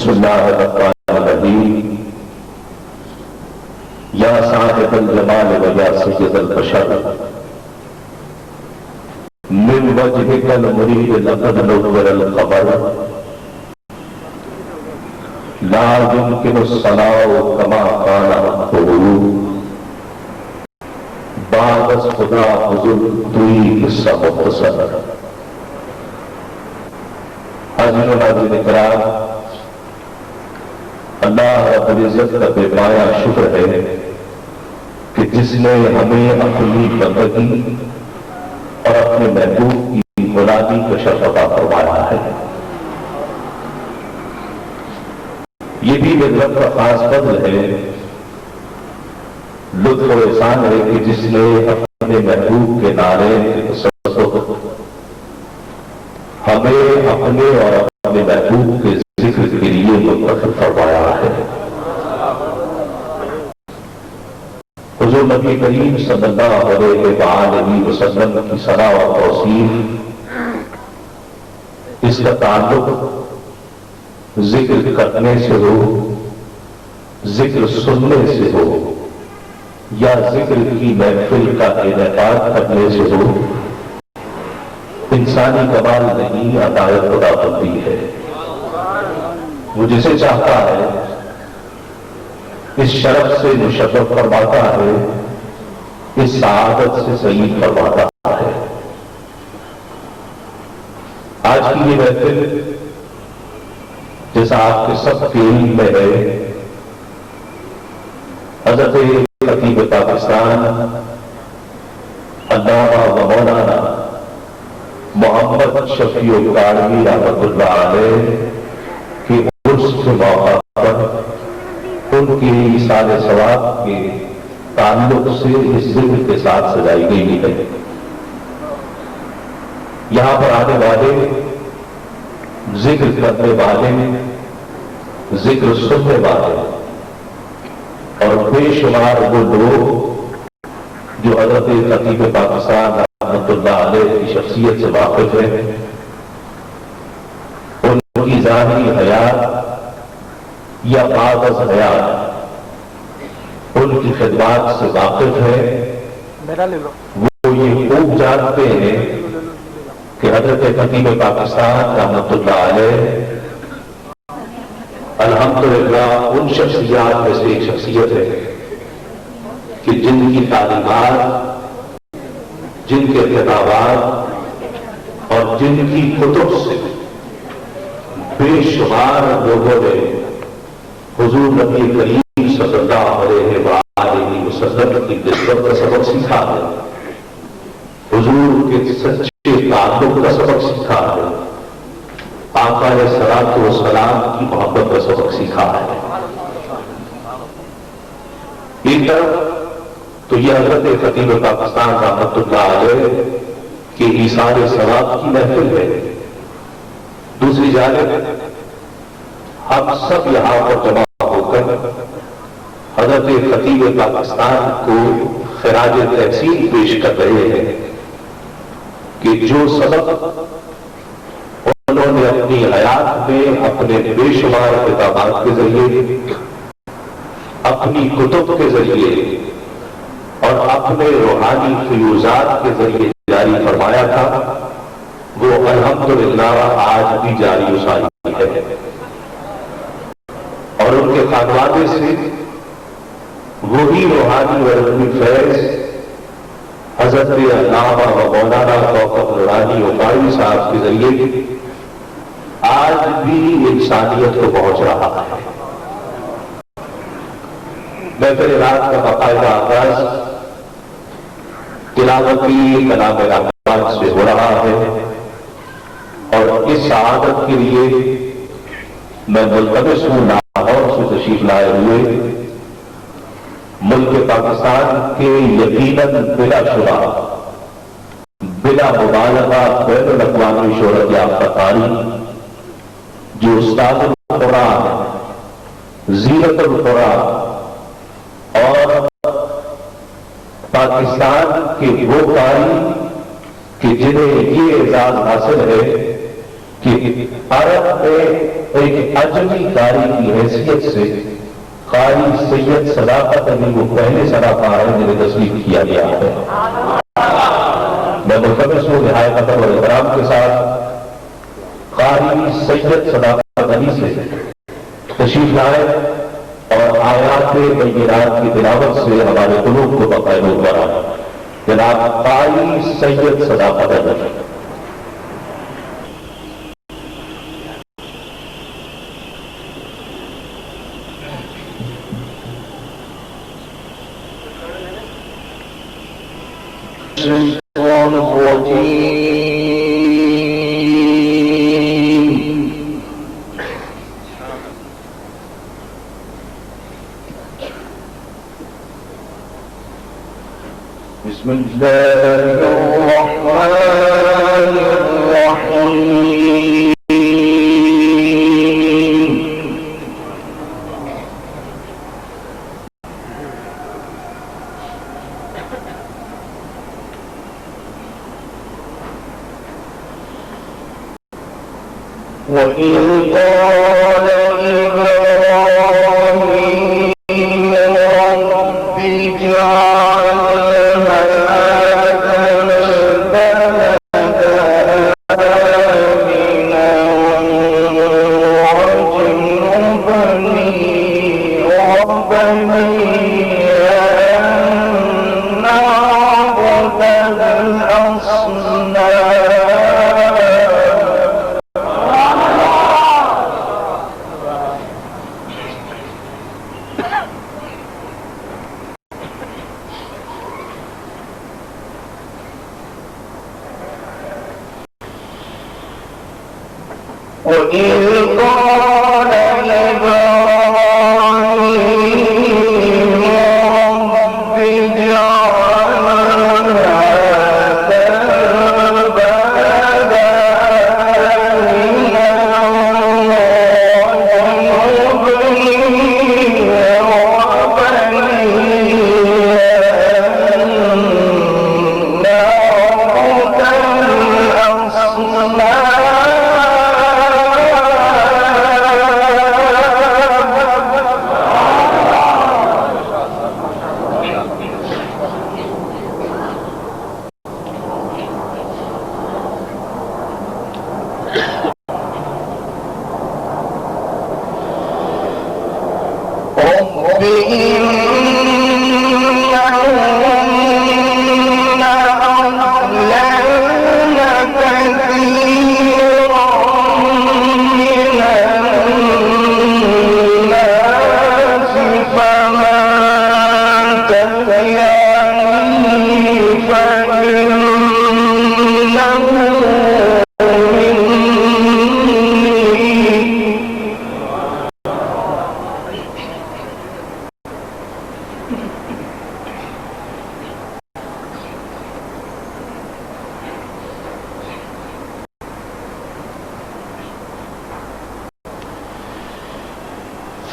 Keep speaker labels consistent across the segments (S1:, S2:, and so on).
S1: بسم اللہ الرحمن الرحیم یا صاحب الجمال و یا سید البشر من وجهك المريد لقد نور الخبر لا يمكن الصلاة كما قال حقه بعد خدا حضور دوئی قصہ مختصر حاضرین و ناظرین کرام، اللہ رب العزت کا بے پایا شکر ہے کہ جس نے ہمیں اپنی بندگی اور اپنے محبوب کی غلامی کا شرف عطا فرمایا ہے۔ یہ بھی میرے رب کا خاص فضل ہے، لطف و احسان ہے کہ جس نے اپنے محبوب کے نعرے ہمیں اپنے اور اپنے محبوب کے ذکر کے لیے منتخب فرمایا ہے۔ حضور نبی کریم صلی اللہ علیہ وآلہ وسلم کی ثنا و توصیف، اس کا تعلق ذکر کرنے سے ہو، ذکر سننے سے ہو، یا ذکر کی محفل کا انعقاد کرنے سے ہو، انسانی کمال نہیں، عطا خدا بندی ہے۔ وہ جسے چاہتا ہے اس شرف سے مشرف فرماتا ہے، اس سعادت سے سعید فرماتا ہے۔ آج کی یہ محفل جیسا آپ کے سب کے علم میں ہے، حضرت خطیب پاکستان علامہ و مولانا محمد شفیع القادری رحمۃ اللہ علیہ کی عرس کے موقع پر ان کی ایصال ثواب کے تعلق سے اس ذکر کے ساتھ سجائی گئی ہے۔ یہاں پر آنے والے، ذکر کرنے والے، ذکر سننے والے اور بے شمار وہ لوگ جو حضرت خطیب پاکستان رحمۃ اللہ علیہ کی شخصیت سے واقف ہے، ان کی ظاہری حیات یا بعد از حیات ان کی خدمات سے واقف ہے، وہ یہ خوب جانتے ہیں کہ حضرت خطیب پاکستان رحمۃ اللہ علیہ الحمدللہ ان شخصیات میں سے ایک شخصیت ہے کہ جن کی تعلیمات، جن کے کتابات اور جن کی کتب سے بے شمار لوگوں نے حضور نبی کریم صلی اللہ علیہ وآلہ وسلم کی نسبت کا سبق سیکھا ہے، حضور کے سچے تعلق کا سبق سیکھا ہے، آقا علیہ الصلوۃ والسلام کی محبت کا سبق سیکھا ہے۔ ایک طرف تو یہ حضرت خطیب پاکستان رحمۃ اللہ علیہ کی ایصال ثواب کی محفل ہے، دوسری جانب ہم سب یہاں پر جمع ہو کر حضرت خطیب پاکستان کو خراج تحسین پیش کر رہے ہیں کہ جو سبق انہوں نے اپنی حیات میں اپنے بے شمار کتابات کے ذریعے، اپنی کتب کے ذریعے اور اپنے روحانی فیوزات کے ذریعے جاری فرمایا تھا، وہ الحمدللہ آج بھی جاری و ساری ہے، اور ان کے خانوادے سے وہی روحانی اور علمی فیض حضرت علامہ و مولانا توقف نورانی عقاری صاحب کے ذریعے آج بھی انسانیت کو پہنچ رہا ہے۔ محفل رات کا باقاعدہ آغاز تلاوتی کلام رحمان سے ہو رہا ہے، اور اس سعادت کے لیے میں ملتمس ہوں لاہور سے تشریف لائے ہوئے ملک پاکستان کے یقیناً بلا شبہ، بلا مبالغہ بین الاقوامی شہرت یافتہ قاری جو استاد القرآن، زینت القرآن اور پاکستان کے وہ قاری کہ جنہیں یہ اعزاز حاصل ہے کہ عرب میں ایک عجمی قاری کی حیثیت سے قاری سید صداقت علی وہ پہلے صداقہ ہے جنہیں تصویر کیا گیا ہے. میں ملتمس ہوں نہایت ادب اور احترام کے ساتھ قاری سید صداقت علی سے تشریف لائے اور آیات بینات کی تلاوت سے ہمارے قلوب کو باقاعدہ بڑھا. جناب قاری سید صداقت علی. بسم الله الرحمن الرحيم. وإذ قال إبراهيم رب اجعل وإذ قال إبراهيم رب اجعل هذا البلد آمنا واجنبني وبني أن نعبد الأصنام.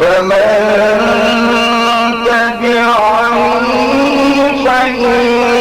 S1: فمن تبعني فإنه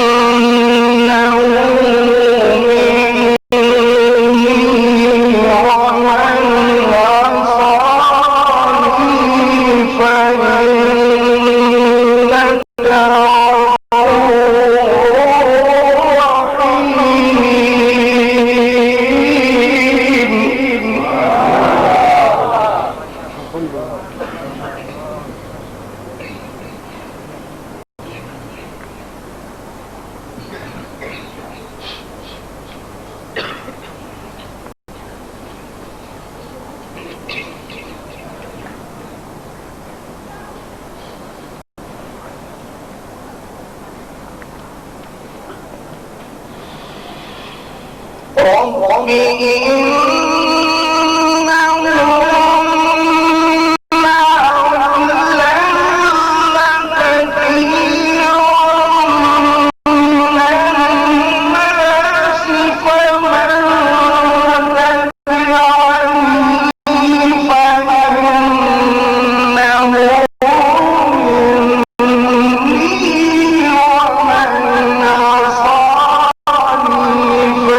S1: مني ومن عصاني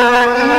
S1: فإنك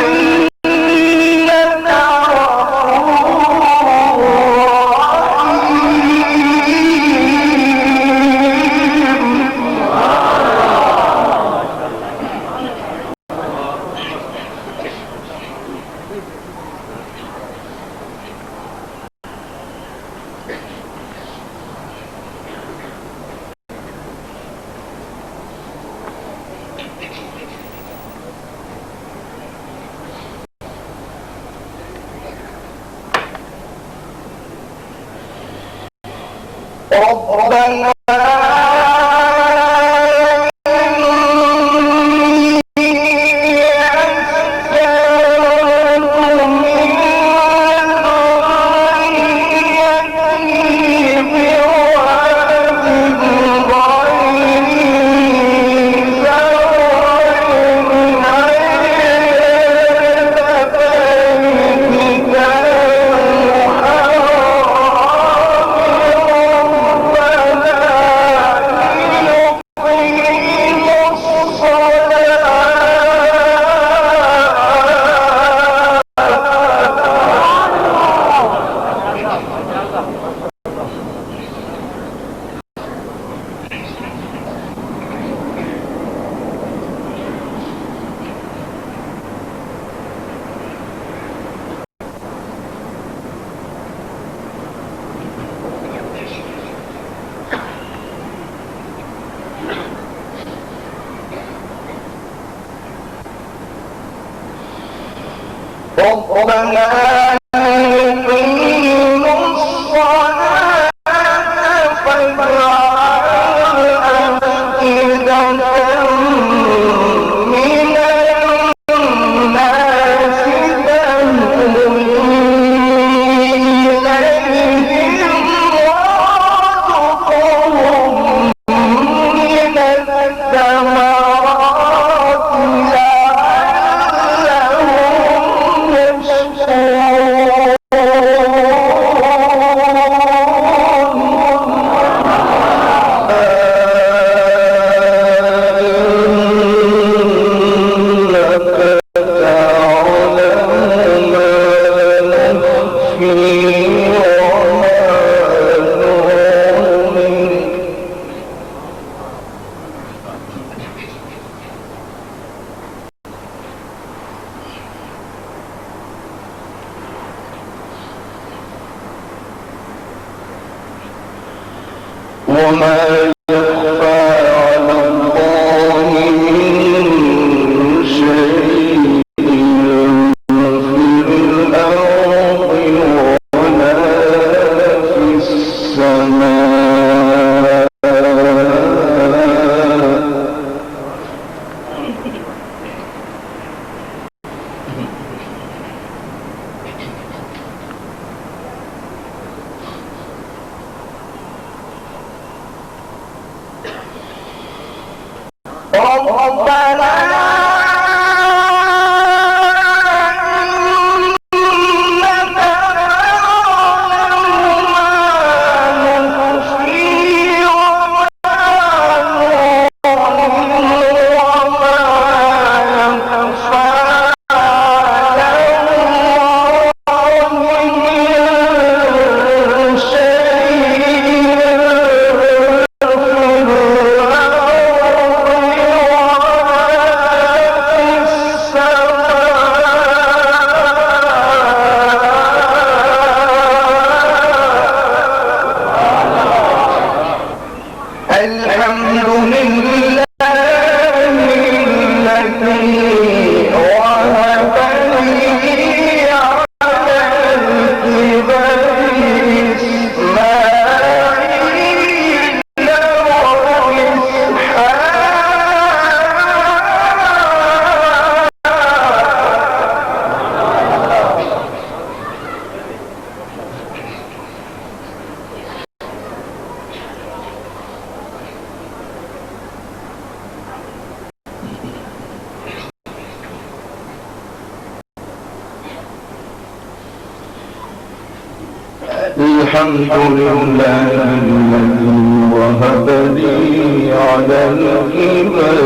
S2: الحمد لله الذي وهب لي على الكبر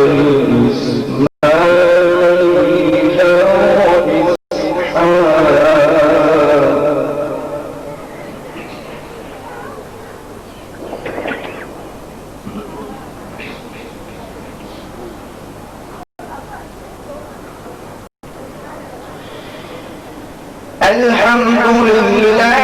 S2: إسماعيل وإسحاق. الحمد لله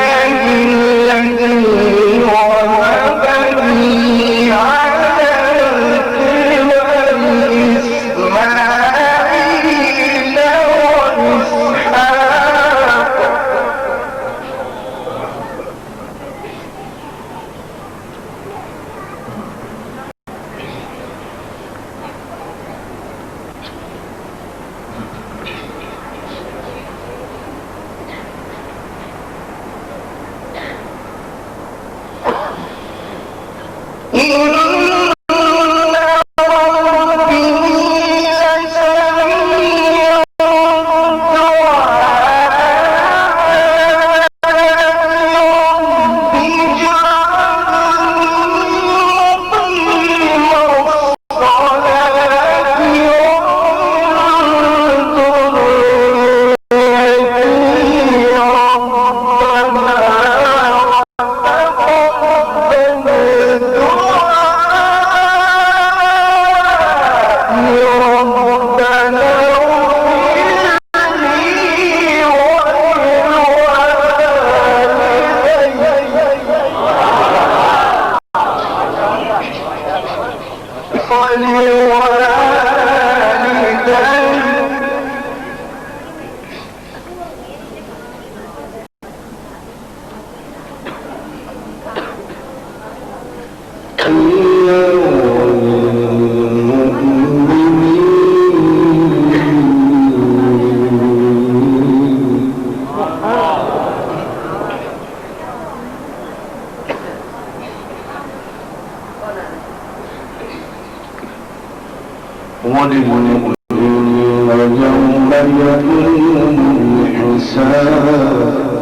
S2: وللمؤمنين يومئذ الحساب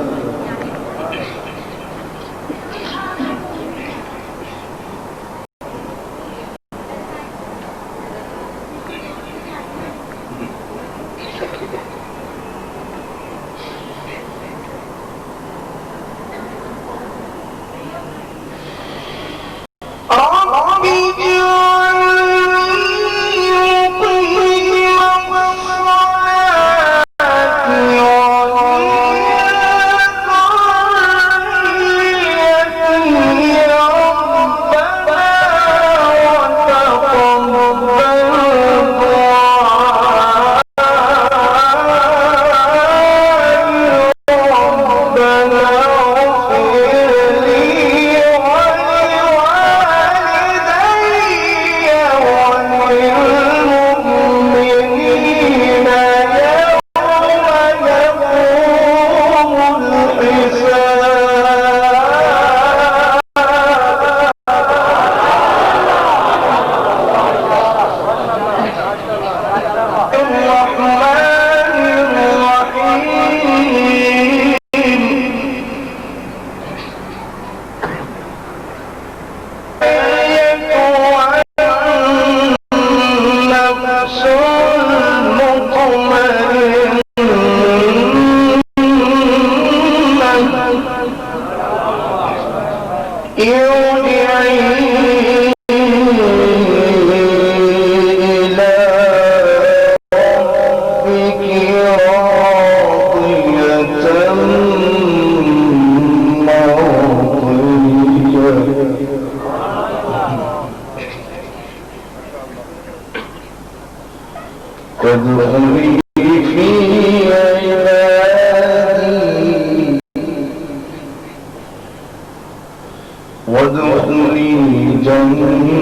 S2: وادخلي في عبادي وادخلي جنتي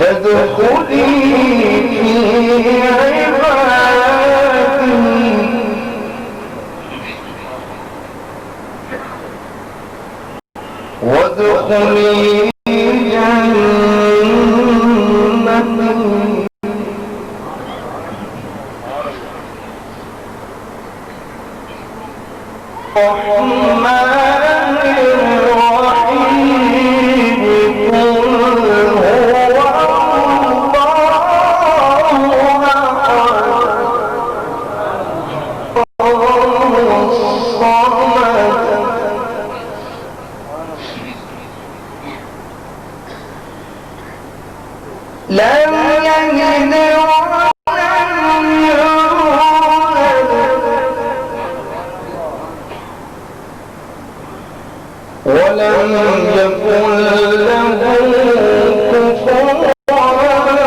S2: فادخلي في عبادي وادخلي جنتي الرحمن الرحيم لم يلد ولم يولد ولم يكن له كفوا أحد.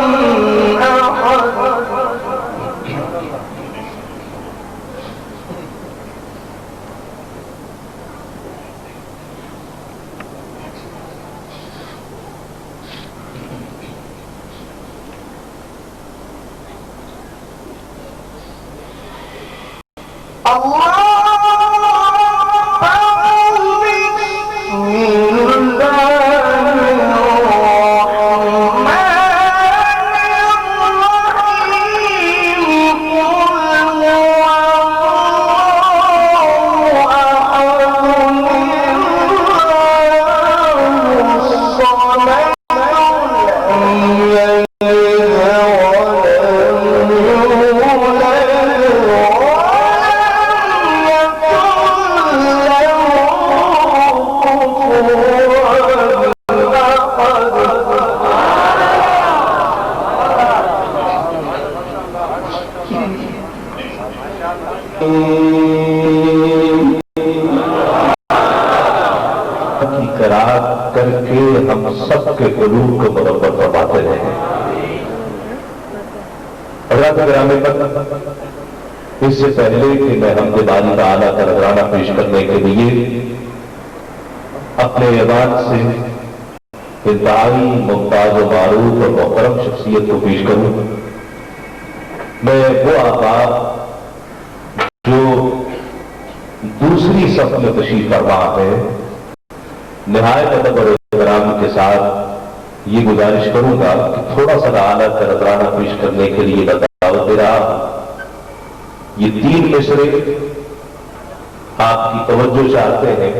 S1: کی قرات کر کے ہم سب کے قلوب کو منور فرماتے ہیں۔ رب گرامی پر اس سے پہلے کہ میں حمد باری تعالیٰ کا نذرانہ پیش کرنے کے لیے اپنے ایوان سے انتہائی ممتاز و معروف اور محترم شخصیت کو پیش کروں، میں وہ آقا جو دوسری صف میں تشریف فرما ہے نہایت ادب اور احترام کے ساتھ یہ گزارش کروں گا کہ تھوڑا سا اعلیٰ کا نذرانہ پیش کرنے کے لیے دعوت دے رہا۔ یہ 3 مصرے آپ کی توجہ چاہتے ہیں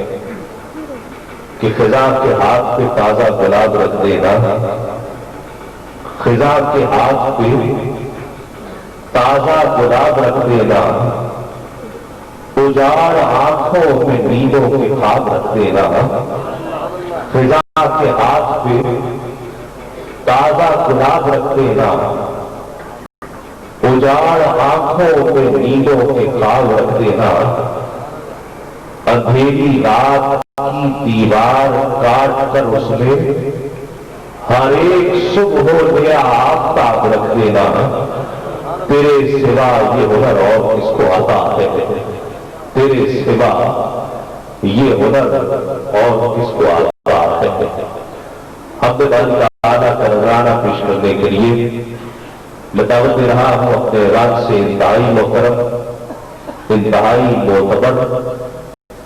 S1: کہ خزاں کے ہاتھ پہ تازہ گلاب رکھ دینا، خزاں کے ہاتھ پہ تازہ گلاب رکھ دینا، اجاڑ آنکھوں میں نیندوں کے خواب رکھ دینا، خزاں کے ہاتھ پہ تازہ گلاب رکھ دینا، اجاڑ آنکھوں میں نیندوں کے خواب رکھ دینا، اندھیری رات کی دیوار کاٹ کر اس میں ہر ایک صبح ہو گیا آفتاب رکھ دینا، تیرے سوا یہ ہنر اور کس کو عطا ہے، تیرے سوا یہ ہنر اور کس کو عطا ہے۔ حمد باری تعالیٰ کا نذرانہ پیش کرنے کے لیے میں دعوت دے رہا ہوں اپنے ایوان سے انتہائی محترم، انتہائی معتبر،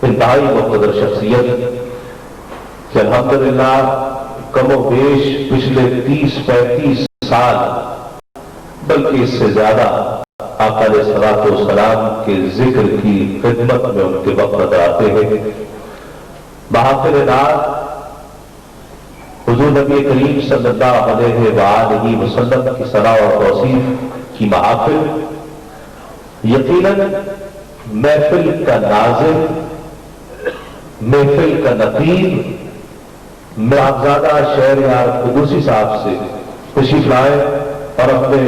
S1: انتہائی مقدر شخصیت کہ الحمدللہ کم و بیش پچھلے 30-35 سال بلکہ اس سے زیادہ آقا علیہ الصلوۃ والسلام کے ذکر کی خدمت میں ان کے وقت نظر آتے ہیں۔ بآخر رات حضور نبی کریم صلی اللہ علیہ وآلہ وسلم کی ثنا اور توصیف کی محافل، یقیناً محفل کا ناظر، محفل کا نقیب محافظادہ شہریار قدوسی صاحب سے تشریف لائے اور اپنے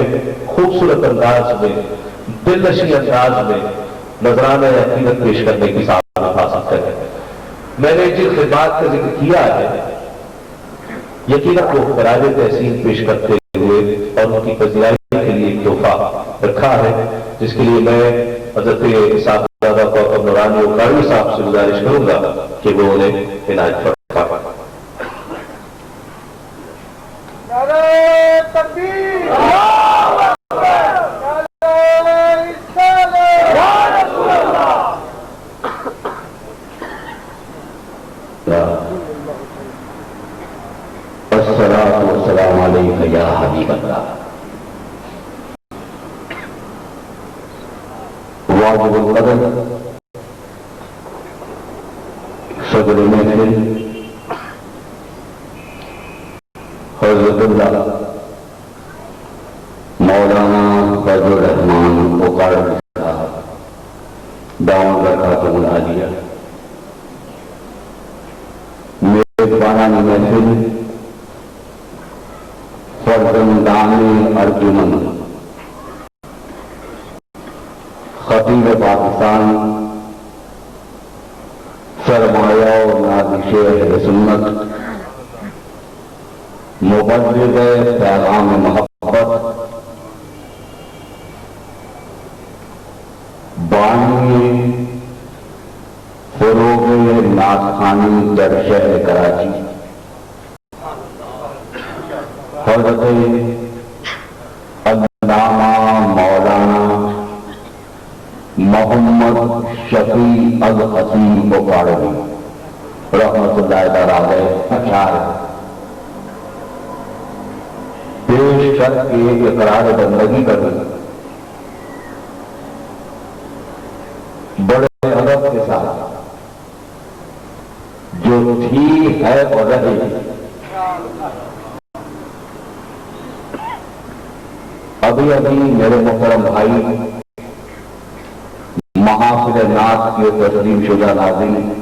S1: خوبصورت انداز میں، دلنشین انداز میں نذرانہ عقیدت پیش کرنے کی سعادت حاصل کریں۔ میں نے جن خدمات کا ذکر کیا ہے یقیناً وہ خراج تحسین پیش کرتے ہوئے اور ان کی پذیرائی کے لیے ایک تحفہ رکھا ہے، جس کے لیے میں حضرت صاحبزادہ کوثر نورانی اوکاڑوی صاحب سے گزارش کروں گا کہ وہ انہیں عنایت فرمائیں۔ الصلاۃ والسلام علیک یا حبیب اللہ۔ واجب القدر صدر محفل حضرت اللہ مولانا فضل الرحمان اوکاڑوی صاحب دامت برکاتہ العالیہ، میزبانان محفل فرزندان ارجمن، خطیب پاکستان، سرمایہ و نازش اہل
S3: مبلغ پیغام محبت، بانی فروغ ناطخانی در شہر کراچی، حضرت علامہ مولانا محمد شفیع الخطیب بخاری رحمت اللہ تعالی علیہ اشعار پیش کر کے اقرار بندگی کروں بڑے ادب کے ساتھ، جو تھی ہے اور رہے۔ ابھی میرے محترم بھائی محافظ نعت کے تسلیم شدہ ناظرین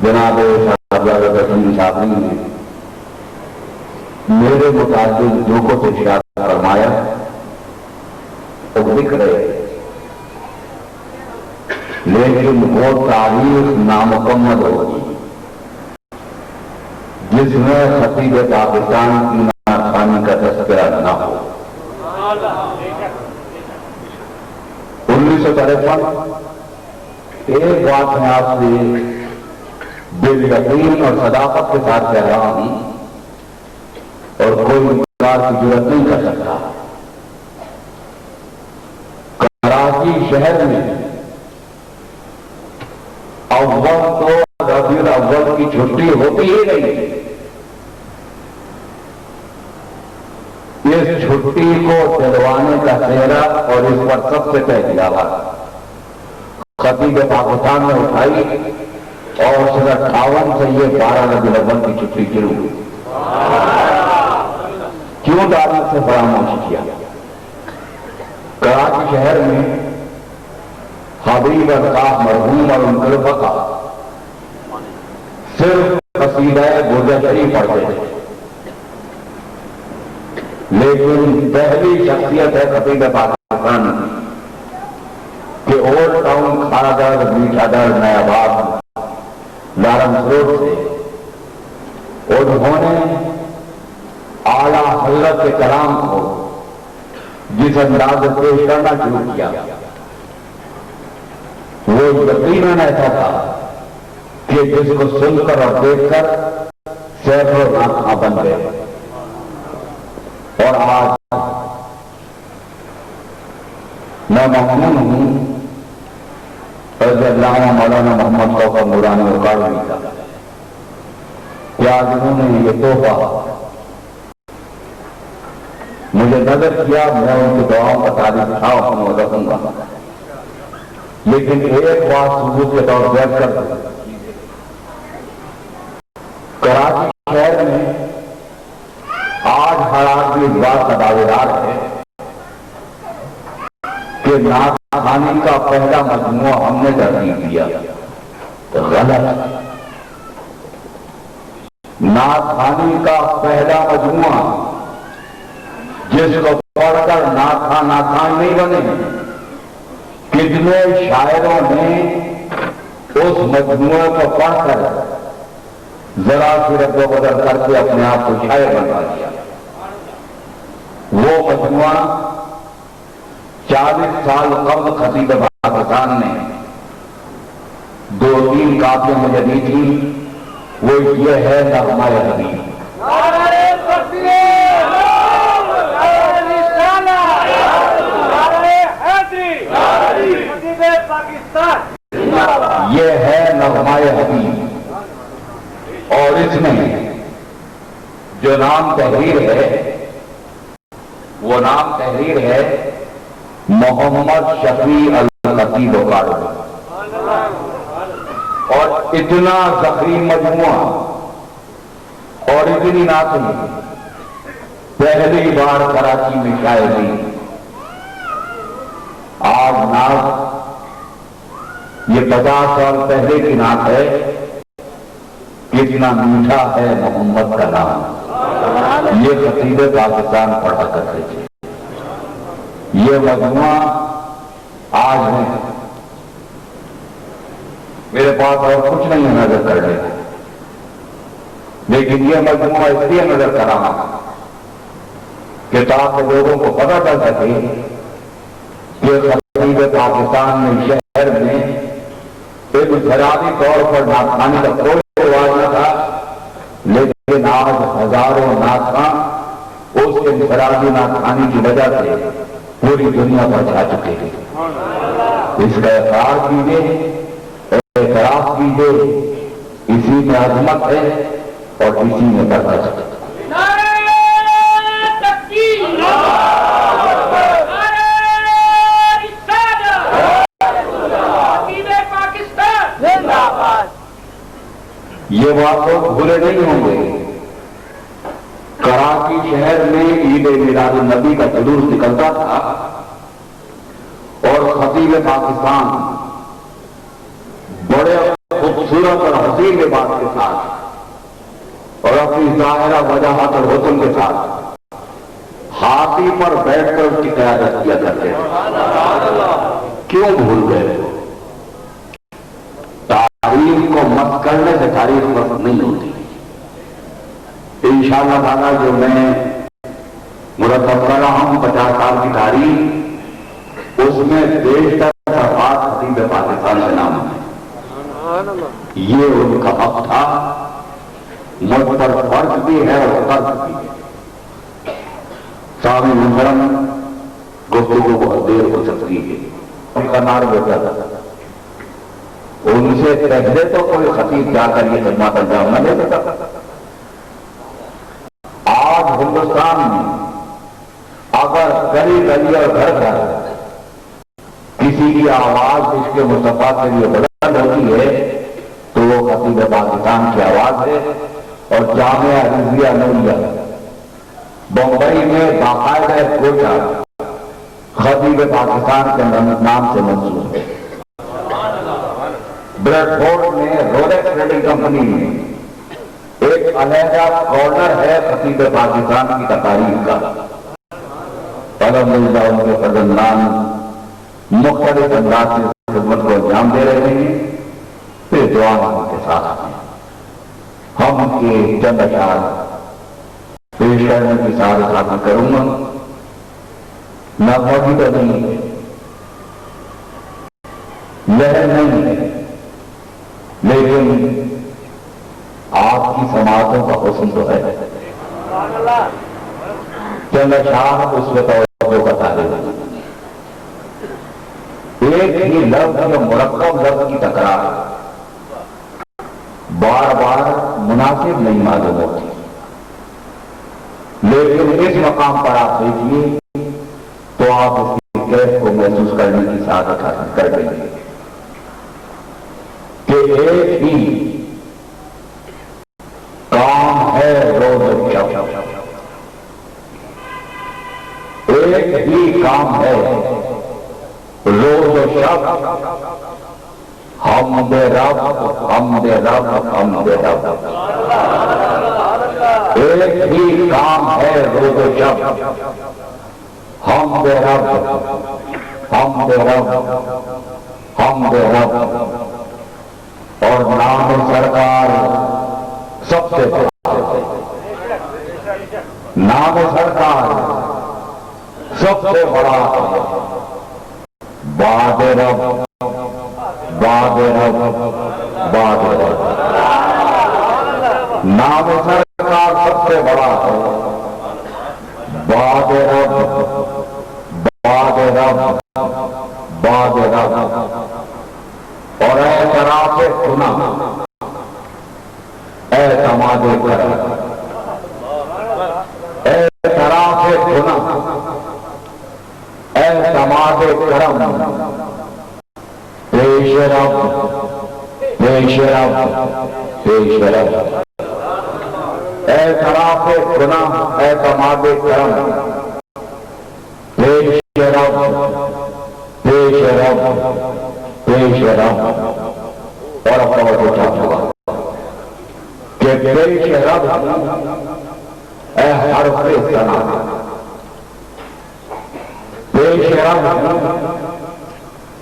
S3: جناب شاہزادہ تسلیم صاحب نے میرے متعلق جو کچھ ارشاد فرمایا وہ لکھ رہے، لیکن وہ تاریخ نامکمل ہوگی جس میں خطیب پاکستان کی ناطخانی کا تذکرہ نہ ہو۔ 1953 ایک بات میں آپ سے بالیقین اور صداقت کے ساتھ کہہ رہا ہوں اور کوئی انکار کی ضرورت نہیں کر سکتا، کراچی شہر میں اول تو ربیع الاول کی چھٹی ہوتی ہی نہیں۔ اس چھٹی کو دلوانے کا چہرہ اور اس پر سب سے پہلی آواز خطیب پاکستان نے اٹھائی اور 58 سے یہ 12 ربیع الاول کی چھٹی شروع ہوئی۔ کیوں دعوت سے فراموش کیا؟ کراچی شہر میں حبیب الطاف مرحوم اور ان کے رفقا صرف قصیدہ گوجہ شریف پڑھتے تھے، لیکن پہلی شخصیت ہے خطیب پاکستان کہ اولڈ ٹاؤن کھارادر میٹھادر نیا آباد لارنس روڈ سے انہوں نے اعلیٰ حضرت کے کلام کو جس انداز سے پیش کرنا شروع کیا وہ یقیناً ایسا تھا کہ جس کو سن کر اور دیکھ کر سینکڑوں آنکھاں بن گئے۔ اور آج میں ممنون ہوں حضرت علامہ مولانا محمد توفیق نورانی اکاڑوی کا کہ آج انہوں نے یہ تحفہ مجھے نظر کیا، میں ان کی دعاؤں کا تعریف خواہ رکھوں گا، لیکن ایک بات ثبوت کے طور پر کر دوں، کراچی شہر میں آج ہر آدمی اس بات کا دعویدار ہے کہ ناطخانی کا پہلا مجموعہ ہم نے ترتیب دیا۔ غلط۔ ناطخانی کا پہلا مجموعہ جس کو پڑھ کر ناطخان نہیں بنے، کتنے شاعروں نے اس مجموعے کو پڑھ کر ذرا سی رد و بدل کر کے اپنے آپ کو شاعر بنا دیا۔ وہ مجموعہ 40 سال قبل خطیب پاکستان نے 2-3 کاپیاں مجھے دی تھی، وہ یہ ہے نغمہ حبیب۔ یہ ہے نغمہ حبیب، اور اس میں جو نام تحریر ہے وہ نام تحریر ہے محمد شفیع الخطیب بخاری، اور اتنا ذخیرہ مجموعہ اور اتنی نعتیں پہلی بار کراچی میں شائع ہوئی۔ آج نعت یہ 50 سال پہلے کی نعت ہے، کتنا میٹھا ہے محمد کا نام، یہ خطیب پاکستان پڑھا کرتے تھے۔ یہ مجموعہ آج ہے، میرے پاس اور کچھ نہیں ہے نظر کرنے، لیکن یہ مجموعہ اس لیے نظر کر رہا کہ تاکہ لوگوں کو پتہ چل سکے کہ خطیب پاکستان میں شہر میں انفرادی طور پر ناخوانی کا کوئی رواج نہ تھا، لیکن آج ہزاروں ناخواں اس انفرادی ناخوانی کی وجہ سے پوری دنیا پر جا چکے ہیں۔ اس کا اقرار کیجیے، اعتراف کیجیے، اسی میں عظمت ہے اور اسی میں برکت ہے۔ یہ واقعہ بھولے نہیں ہوں گے، کراچی شہر میں عید میلاد النبی کا جلوس نکلتا تھا اور خطیب پاکستان بڑے خوبصورت اور حسین لباس کے ساتھ اور اپنی ظاہرہ وجاہت اور حسن کے ساتھ ہاتھی پر بیٹھ کر اس کی قیادت کیا کرتے ہیں۔ کیوں بھول گئے؟ تاریخ کو مت کرنے سے تاریخ مت نہیں ہوتی۔ انشاءاللہ تعالیٰ جو میں مرتب کر رہا ہوں 50 سال کی تاریخ، اس میں بیشتر صفحات خطیب پاکستان کے نام ہے۔ یہ ان کا حق تھا، مجھ پر فرض بھی ہے اور قرض بھی ہے۔ سامع محترم، گفتگو بہت دیر ہو سکتی ہے، ان کا نار ہوتا تھا، ان سے پہلے تو کوئی خطیب جا کر یہ خدمات انجام نہ دے سکتا۔ آج ہندوستان میں اگر گلی گلی اور گھر گھر کسی کی آواز اس کے مصطفیٰ کے لیے بلند ہوتی ہے تو وہ خطیب پاکستان کی آواز ہے۔ اور جامعہ رضویہ نوریہ بمبئی میں باقاعدہ کوٹہ خطیب پاکستان کے نام سے منسوب ہے۔ بریڈ فورڈ میں رولیکس ٹریڈنگ کمپنی میں ایک علیحدہ کارنر ہے خطیب پاکستان کی تقاریر کا۔ الحمدللہ ان کے فرزندان مختلف انداز سے خدمت کو انجام دے رہے ہیں، پھر دعا ان کے ساتھ ہیں۔ ہم کے چند اشعار پیش کرنے کی سعادت حاصل کروں گا۔ نغمگی تو نہیں ہے، لہر نہیں ہے، لیکن آپ کی سماعتوں کا حسن تو ہے۔ چند اشعار اس میں توجہ کا طالب ہے۔ ایک ہی لفظ یا مرکب لفظ کی تکرار بار بار مناسب نہیں معلوم ہوتی، لیکن اس مقام پر آپ دیکھیے تو آپ اس کی کیف کو محسوس کرنے کی سعادت حاصل کر دیں گے کہ ایک ہی کام ہے روز و شب، ایک ہی کام ہے روز و شب، حمد رب حمد رب حمد رب۔ ایک ہی کام ہے روز و شب، حمد رب حمد رب حمد رب۔ اور نام سرکار سب سے بڑا ہے، نام سرکار سب سے بڑا ہے۔ باد رب باد رب باد رب، نام سرکار سب سے بڑا ہے۔ باد رب باد رب باد رب۔ اور اعتراف گناہ اعتماد کرم، اعتراف گناہ اعتماد کرم، پیش رب پیش رب پیش رب۔ اعتراف گناہ اعتماد کرم، پیش رب پیش رب پیش رب۔ اور اپنا وقت ہوگا کہ پیش رب اے حرف ثنا، پیش رب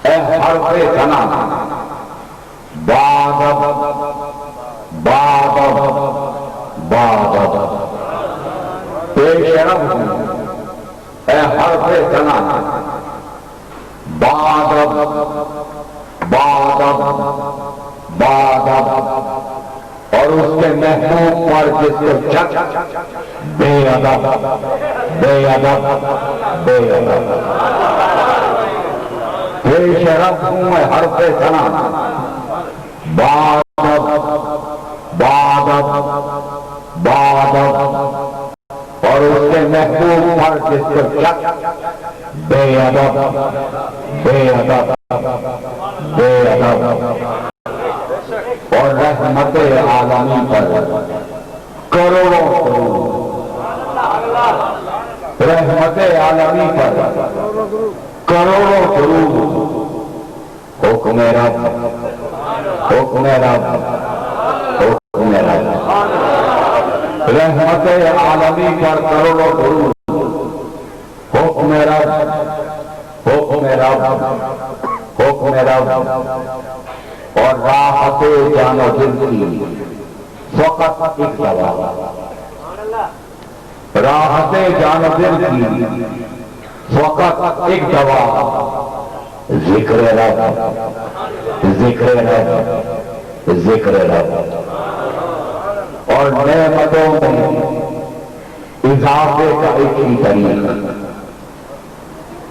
S3: اے حرف ثنا، بادب بادب بے شرف ہوں اے حرف ثنا، بادب بادب بادب، اور اس کے محبوب پر جس کو چک بے ادب بے ادب بے ادب، بے شرف ہوں میں حرف ثنا، بادب بادب بادب، اور اس کے محبوب پر جس کو چک بے ادب بے ادب بے ادب، اور رحمت عالمی پر کروڑوں درود، رحمت عالمی پر کروڑوں درود، حکم رب حکم رب حکم رب، رحمت عالمی پر کروڑوں درود، حکم رب حکم رب حکم رب، اور راحت جان و دل کی فقط ایک دوا، راحت جان و دل کی فقط ایک دوا، ذکر رب ذکر رب ذکر رب، اور نعمتوں میں اضافے کا ایک ہی طریق،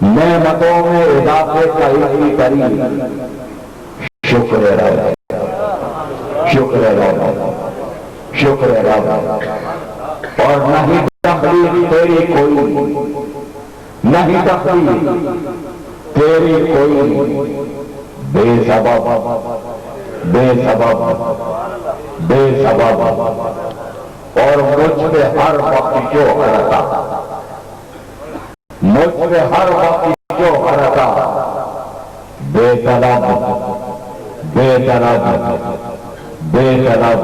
S3: نعمتوں میں اضافے کا ایک ہی طریق، شکر رب شکر رب شکر رب، اور نہیں تخلیق تیری کوئی، نہیں تخلیق تیری کوئی، بے سبب بے سبب بے سبب، اور مجھ پہ ہر وقت جو حرکت، مجھ پہ ہر وقت جو حرکت، بے طلب بے طلب بے طلب،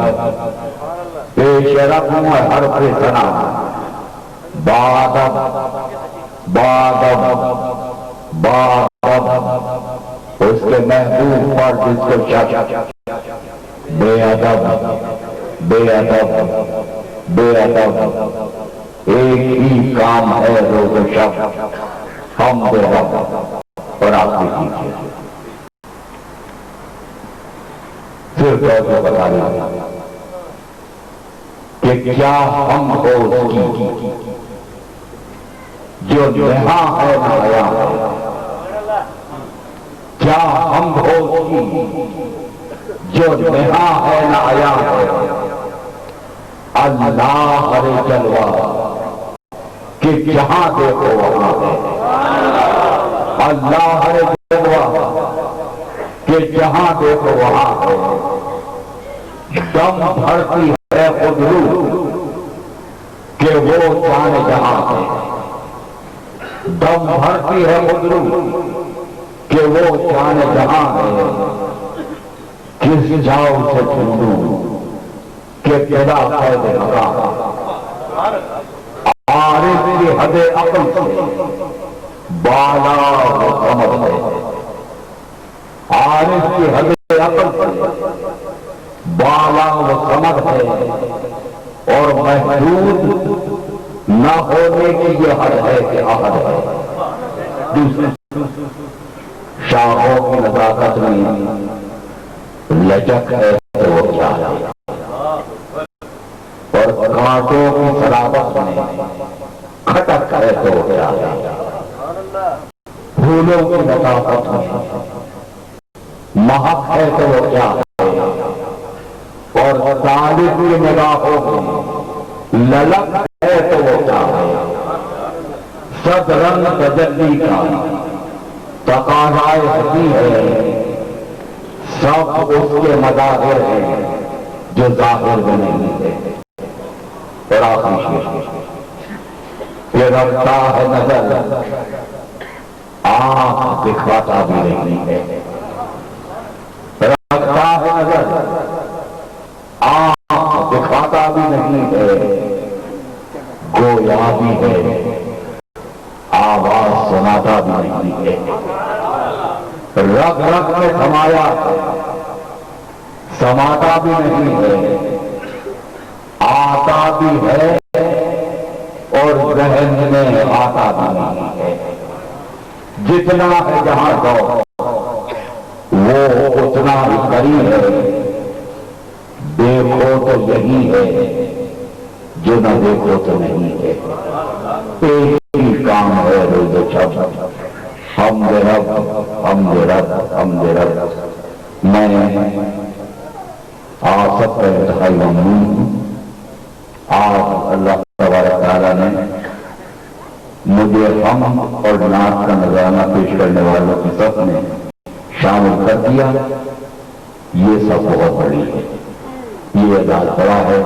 S3: بے شرف ہوں حرف ثنا، بادب بادب بادب، اس کے محبوب پر جس کو شک بے ادب بے ادب بے ادب، ایک ہی کام ہے روز و شب، ہم دے رب، اور آپ کی کیجیے پھر طور سے بتا دیں کہ کیا ہم ہو اس کی جو نہا ہے نایا، کیا ہم ہو اس کی جو نہا ہے نایا، اللہ ہر جلوہ کہ جہاں دیکھو وہاں ہے، اللہ ہر جلوہ کہ جہاں دیکھو وہاں ہے، دم بھرتی ہے خود رو کہ وہ جان جہاں ہے، دم بھرتی ہے خود رو کہ وہ جان جہاں ہے، کس جاؤ سے ڈھونڈوں کہ پیدا قید مقام، عارف کی حد عقل سے بالا و سمجھ ہے، عارف کی حد عقل سے بالا و سمجھ ہے، اور محدود نہ ہونے کی یہ حد ہے کہ احد ہے، دوسرے شاخوں کی نزاکت میں لچک ہے تو وہ کیا ہے، اور کانٹوں کی صلابت میں کھٹک ہے تو وہ کیا ہے، پھولوں کی لطافت میں مہک ہے تو وہ کیا ہے، اور طالب کی نگاہوں میں للک ہے تو وہ کیا ہے، صد رنگ تجلی کا تقاضائے حقیق ہے، سب اس کے مظاہر ہیں جو ظاہر میں نہیں ہے، اور آخری شیخ یہ رکھتا ہے نظر آنکھ دکھاتا بھی نہیں ہے، رکھتا ہے نظر آنکھ دکھاتا بھی نہیں ہے، گویا بھی ہے آواز سناتا بھی نہیں ہے، رگ رگ میں سمایا سماتا بھی نہیں ہے، آتا بھی ہے اور انہیں آتا بھی نہیں ہے، جتنا ہے جہاں دو وہ اتنا ہی قریب ہے، دیکھو تو یہی ہے، جو نہ دیکھو تو نہیں ہے، ایک ہی کام ہے روز و شب، حمد رب حمد رب حمد رب۔ میں آپ سب کا انتہائی ممنون ہوں۔ آج اللہ تبارک تعالیٰ نے مجھے ہم اور نعت کا نظرانہ پیش کرنے والوں کی صف میں شامل کر دیا، یہ سب بہت بڑی ہے، یہ اعزاز بڑا ہے۔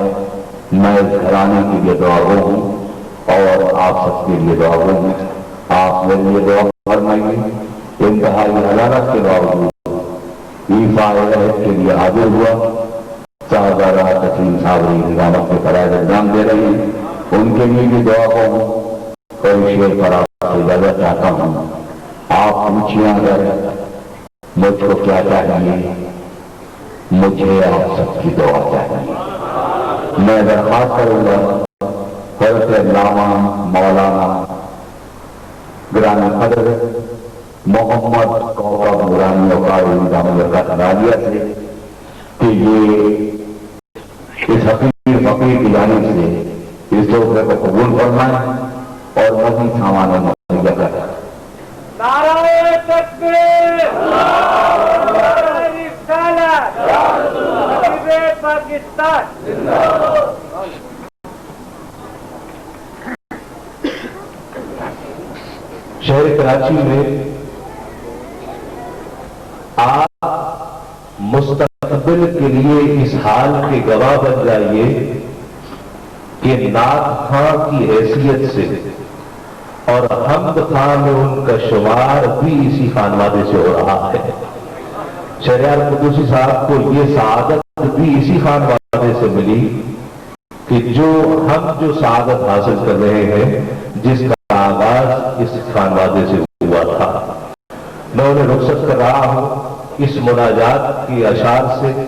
S3: میں اس گھرانے کے لیے دعا گو ہوں اور آپ سب کے لیے دعا گو ہوں۔ آپ میرے لیے دعا فرمائیے۔ انتہائی حرارت کے باوجود ایفا عہد کے لیے حاضر ہوا، صاحبہ تسلیم صاحب نظامت کے فرائض انجام دے رہے ہیں، ان کے لیے بھی دعا گو ہوں۔ کوئی شعر پر آپ سے اجازت چاہتا ہوں، آپ پوچھیں اگر مجھ کو کیا چاہیے، مجھے آپ سب کی دعا چاہیے۔ میں درخواست کروں گا حضرت علامہ مولانا گرامی قدر محمد کوکب نورانی وقاری نظام برکات عالیہ سے کہ یہ اس حقیر فقیر کی جانب سے اس تحفے کو قبول فرمائیں اور مزید سامان مہیا کریں۔
S2: نعرہ تکبیر، نعرہ رسالت، حبیب پاکستان۔
S1: شہر کراچی میں آپ مستقبل کے لیے اس حال کے گواہ بن جائیے کہ نعت خاں کی حیثیت سے اور حمد خاں میں ان کا شمار بھی اسی خانوادے سے ہو رہا ہے۔ شہریار قدوسی صاحب کو یہ سعادت بھی اسی خانوادے سے ملی کہ ہم جو سعادت حاصل کر رہے ہیں، جس کا آغاز اس خانوادے سے ہوا تھا۔ میں انہیں رخصت کر رہا ہوں اس مناجات کی اشعار سے۔